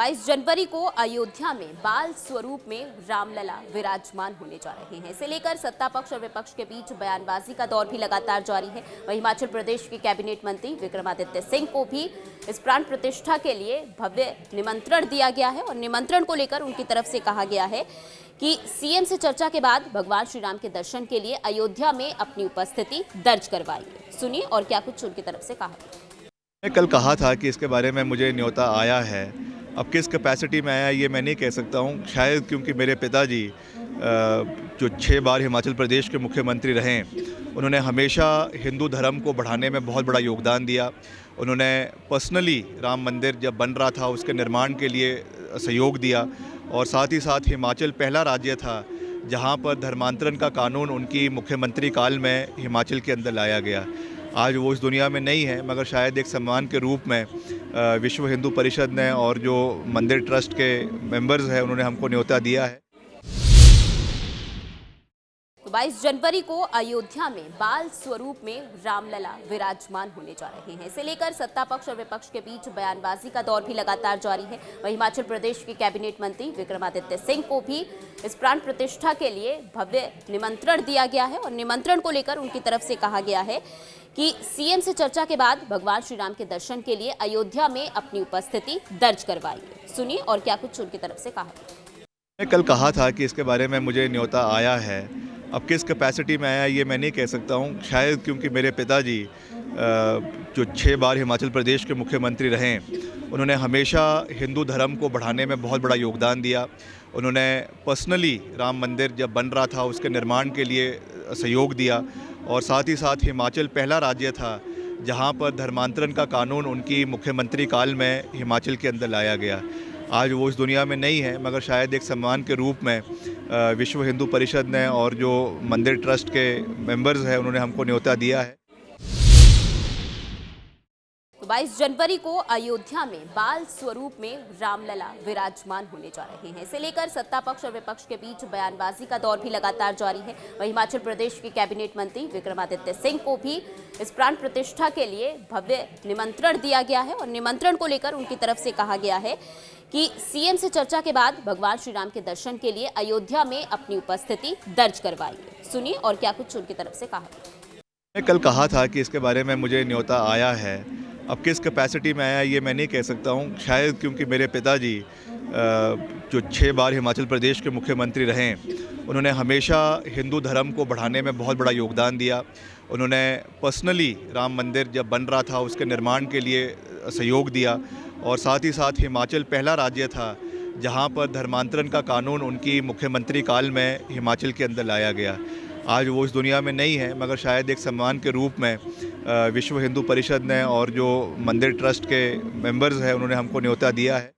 22 जनवरी को अयोध्या में बाल स्वरूप में रामलला विराजमान होने जा रहे हैं। इसे लेकर सत्ता पक्ष और विपक्ष के बीच बयानबाजी का दौर भी लगातार जारी है। वहीं हिमाचल प्रदेश के कैबिनेट मंत्री विक्रमादित्य सिंह को भी इस प्राण प्रतिष्ठा के लिए भव्य निमंत्रण दिया गया है और निमंत्रण को लेकर उनकी तरफ से कहा गया है कि सीएम से चर्चा के बाद भगवान श्री राम के दर्शन के लिए अयोध्या में अपनी उपस्थिति दर्ज करवाएंगे। सुनिए और क्या कुछ उनकी तरफ से कहा। मैंने कल कहा था कि इसके बारे में मुझे न्योता आया है। अब किस कैपेसिटी में आया ये मैं नहीं कह सकता हूँ। शायद क्योंकि मेरे पिताजी जो 6 बार हिमाचल प्रदेश के मुख्यमंत्री रहे, उन्होंने हमेशा हिंदू धर्म को बढ़ाने में बहुत बड़ा योगदान दिया। उन्होंने पर्सनली राम मंदिर जब बन रहा था उसके निर्माण के लिए सहयोग दिया और साथ ही साथ हिमाचल पहला राज्य था जहाँ पर धर्मांतरण का कानून उनकी मुख्यमंत्री काल में हिमाचल के अंदर लाया गया। आज वो इस दुनिया में नहीं है, मगर शायद एक सम्मान के रूप में विश्व हिंदू परिषद ने और जो मंदिर ट्रस्ट के मेंबर्स हैं उन्होंने हमको न्योता दिया है। 22 जनवरी को अयोध्या में बाल स्वरूप में रामलला विराजमान होने जा रहे हैं। इसे लेकर सत्ता पक्ष और विपक्ष के बीच बयानबाजी का दौर भी लगातार जारी है। वहीं हिमाचल प्रदेश के कैबिनेट मंत्री विक्रमादित्य सिंह को भी इस प्राण प्रतिष्ठा के लिए भव्य निमंत्रण दिया गया है और निमंत्रण को लेकर उनकी तरफ से कहा गया है कि सीएम से चर्चा के बाद भगवान श्री राम के दर्शन के लिए अयोध्या में अपनी उपस्थिति दर्ज करवाएंगे। सुनिए और क्या कुछ उनकी तरफ से कहा। मैंने कल कहा था कि इसके बारे में मुझे न्योता आया है। अब किस कैपेसिटी में आया ये मैं नहीं कह सकता हूँ। शायद क्योंकि मेरे पिताजी जो 6 बार हिमाचल प्रदेश के मुख्यमंत्री रहे, उन्होंने हमेशा हिंदू धर्म को बढ़ाने में बहुत बड़ा योगदान दिया। उन्होंने पर्सनली राम मंदिर जब बन रहा था उसके निर्माण के लिए सहयोग दिया और साथ ही साथ हिमाचल पहला राज्य था जहाँ पर धर्मांतरण का कानून उनकी मुख्यमंत्री काल में हिमाचल के अंदर लाया गया। आज वो इस दुनिया में नहीं है, मगर शायद एक सम्मान के रूप में विश्व हिंदू परिषद ने और जो मंदिर ट्रस्ट के मेंबर्स हैं उन्होंने हमको न्योता दिया है। 22 जनवरी को अयोध्या में बाल स्वरूप में रामलला विराजमान होने जा रहे हैं। इसे लेकर सत्ता पक्ष और विपक्ष के बीच बयानबाजी का दौर भी लगातार जारी है। वहीं हिमाचल प्रदेश के कैबिनेट मंत्री विक्रमादित्य सिंह को भी इस प्राण प्रतिष्ठा के लिए भव्य निमंत्रण दिया गया है और निमंत्रण को लेकर उनकी तरफ से कहा गया है कि सीएम से चर्चा के बाद भगवान श्री राम के दर्शन के लिए अयोध्या में अपनी उपस्थिति दर्ज करवाएंगे। सुनिए और क्या कुछ उनकी तरफ से कहा। मैंने कल कहा था कि इसके बारे में मुझे न्योता आया है। अब किस कैपेसिटी में आया ये मैं नहीं कह सकता हूँ। शायद क्योंकि मेरे पिताजी जो 6 बार हिमाचल प्रदेश के मुख्यमंत्री रहे, उन्होंने हमेशा हिंदू धर्म को बढ़ाने में बहुत बड़ा योगदान दिया। उन्होंने पर्सनली राम मंदिर जब बन रहा था उसके निर्माण के लिए सहयोग दिया और साथ ही साथ हिमाचल पहला राज्य था जहाँ पर धर्मांतरण का कानून उनकी मुख्यमंत्री काल में हिमाचल के अंदर लाया गया। आज वो इस दुनिया में नहीं है, मगर शायद एक सम्मान के रूप में विश्व हिंदू परिषद ने और जो मंदिर ट्रस्ट के मेंबर्स हैं उन्होंने हमको न्योता दिया है।